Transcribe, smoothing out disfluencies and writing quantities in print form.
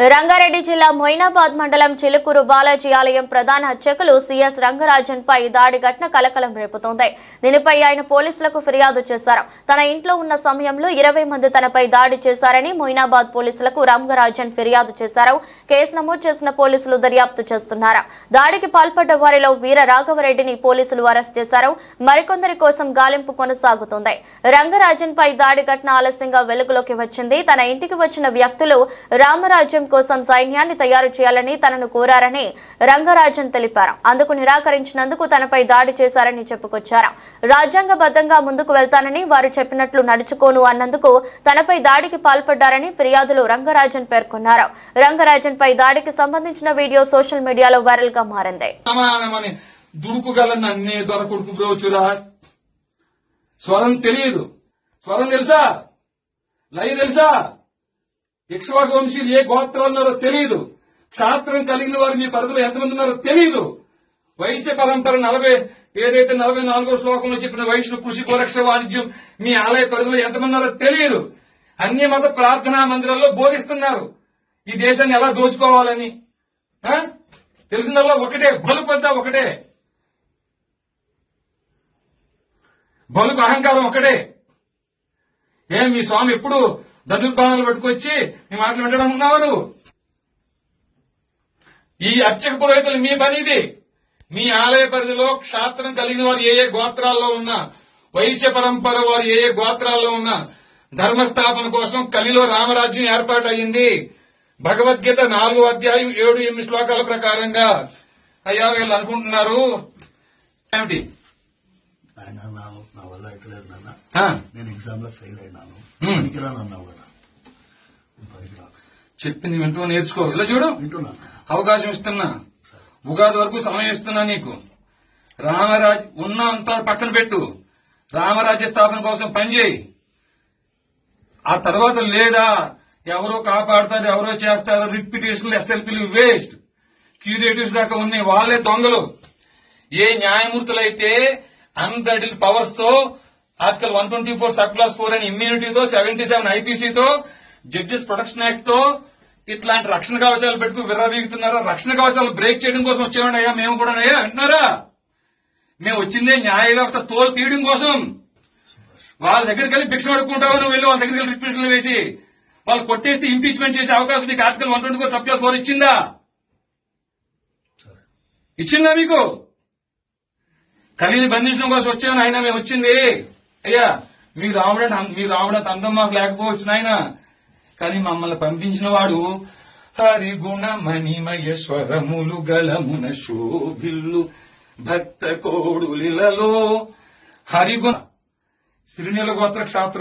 రంగారెడ్డి జిల్లా మొయినాబాద్ మండలం చిలుకూరు బాలాజీ ఆలయం ప్రధాన అర్చకులు సిఎస్ రంగరాజన్ పై దాడి ఘటన కలకలం రేపుతోంది. దీనిపై ఆయన పోలీసులకు ఫిర్యాదు చేశారు. తన ఇంట్లో ఉన్న సమయంలో 20 మంది తనపై దాడి చేశారని మొయినాబాద్ పోలీసులకు రంగరాజన్ ఫిర్యాదు చేశారు. కేసు నమోదు చేసిన పోలీసులు దర్యాప్తు చేస్తున్నారు. దాడికి పాల్పడ్డ వారిలో వీర రాఘవరెడ్డిని పోలీసులు అరెస్ట్ చేశారు. మరికొందరి కోసం గాలింపు కొనసాగుతోంది. రంగరాజన్ పై దాడి ఘటన ఆలస్యంగా వెలుగులోకి వచ్చింది. తన ఇంటికి వచ్చిన వ్యక్తులు రామరాజ్యం కోసం సైన్యాన్ని తయారు చేయాలని తనను కోరారని రంగరాజన్ తెలిపారు. అందుకు నిరాకరించినందుకు తనపై దాడి చేశారని చెప్పుకొచ్చారు. రాజ్యాంగబద్ధంగా ముందుకు వెళ్తానని వారు చెప్పినట్లు నడుచుకోను అన్నందుకు తనపై దాడికి పాల్పడ్డారని ఫిర్యాదులో రంగరాజన్ పేర్కొన్నారు. రంగరాజన్ పై దాడికి సంబంధించిన వీడియో సోషల్ మీడియాలో వైరల్ గా మారింది. స్వరం తెలియదు, స్వరం తెలుసా, లయ తెలుసా, ఇక్ష్వాకు వంశీయులు ఏ గోత్రం ఉన్నారో తెలియదు, క్షాత్రం కలిగిన వారు మీ పరిధిలో ఎంతమంది ఉన్నారో తెలియదు. వైశ్య పరంపర 44వ శ్లోకంలో చెప్పిన వైశ్య కృషి గోరక్ష వాణిజ్యం మీ ఆలయ పరిధిలో ఎంతమంది ఉన్నారో తెలియదు. అన్ని మత ప్రార్థనా మందిరాల్లో బోధిస్తున్నారు ఈ దేశాన్ని ఎలా దోచుకోవాలని. తెలిసిందల్లా ఒకటే, బలుపంతా ఒకటే, బలుకు అహంకారం ఒకటే. మీ స్వామి ఎప్పుడు దదుర్బాణాలు పట్టుకొచ్చి మీ మాటలు వింటడం ఉన్నావు. ఈ అర్చక పురోహితులు మీ పని ఇది. మీ ఆలయ పరిధిలో క్షాత్రం కలిగిన వారు ఏ గోత్రాల్లో ఉన్నా, వైశ్య పరంపర వారు ఏ గోత్రాల్లో ఉన్నా ధర్మస్థాపన కోసం కలిలో రామరాజ్యం ఏర్పాటు అయ్యింది. భగవద్గీత 4వ అధ్యాయం 7-8 శ్లోకాల ప్రకారంగా. అయ్యా వీళ్ళు అనుకుంటున్నారు ఏమిటి, నా వల్ల ఎక్కలేదు నాన్న, నేను ఎగ్జామ్ లో ఫెయిల్ అయినాను, అన్నావు కదా, చెప్పింది వింటూ నేర్చుకో. ఇలా చూడు, అవకాశం ఇస్తున్నా, ఉగాది వరకు సమయం ఇస్తున్నా నీకు. రామరాజ్ ఉన్నంత పక్కన పెట్టు, రామరాజ్య స్థాపన కోసం పనిచేయి. ఆ తర్వాత లేదా ఎవరో కాపాడతారు, ఎవరో చేస్తారు, రిట్ పిటిషన్లు, ఎస్ఎల్పీలు వేస్ట్, క్యూరేటివ్స్ దాకా ఉన్నాయి, వాళ్లే దొంగలు. ఏ న్యాయమూర్తులైతే అన్బ్రైడల్ పవర్స్ తో ఆర్టికల్ 124 సబ్ క్లాస్ 4 అని ఇమ్యూనిటీతో 77 ఐపీసీతో జడ్జెస్ ప్రొటెక్షన్ యాక్ట్ తో ఇట్లాంటి రక్షణ కవచాలు పెట్టుకు విర్రవీగుతున్నారా? రక్షణ కవచాలు బ్రేక్ చేయడం కోసం వచ్చేవాడి అయ్యా మేము కూడా అయ్యా అంటున్నారా? మేము వచ్చిందే న్యాయ వ్యవస్థ తోలు తీయడం కోసం. వాళ్ళ దగ్గరికి వెళ్ళి భిక్ష అడుక్కుంటావు నువ్వు, వెళ్ళి వాళ్ళ దగ్గరికి వెళ్ళి రిట్రిషన్లు వేసి వాళ్ళు కొట్టేస్తే ఇంపీచ్మెంట్ చేసే అవకాశం నీకు ఆర్టికల్ 124 సబ్ క్లాస్ 4 ఇచ్చిందా? ఇచ్చిందా మీకు? కలిని బంధించడం కోసం వచ్చామని ఆయన మేము వచ్చింది. అయ్యా మీ రావడం అందం మాకు లేకపోవచ్చు నాయన, కానీ మమ్మల్ని పంపించిన వాడు హరిగుణ మణిమయ స్వరములు గలమున శోభిల్లు భక్త కోడులిలలో హరిగుణ సిరినీల గోత్ర క్షాత్రం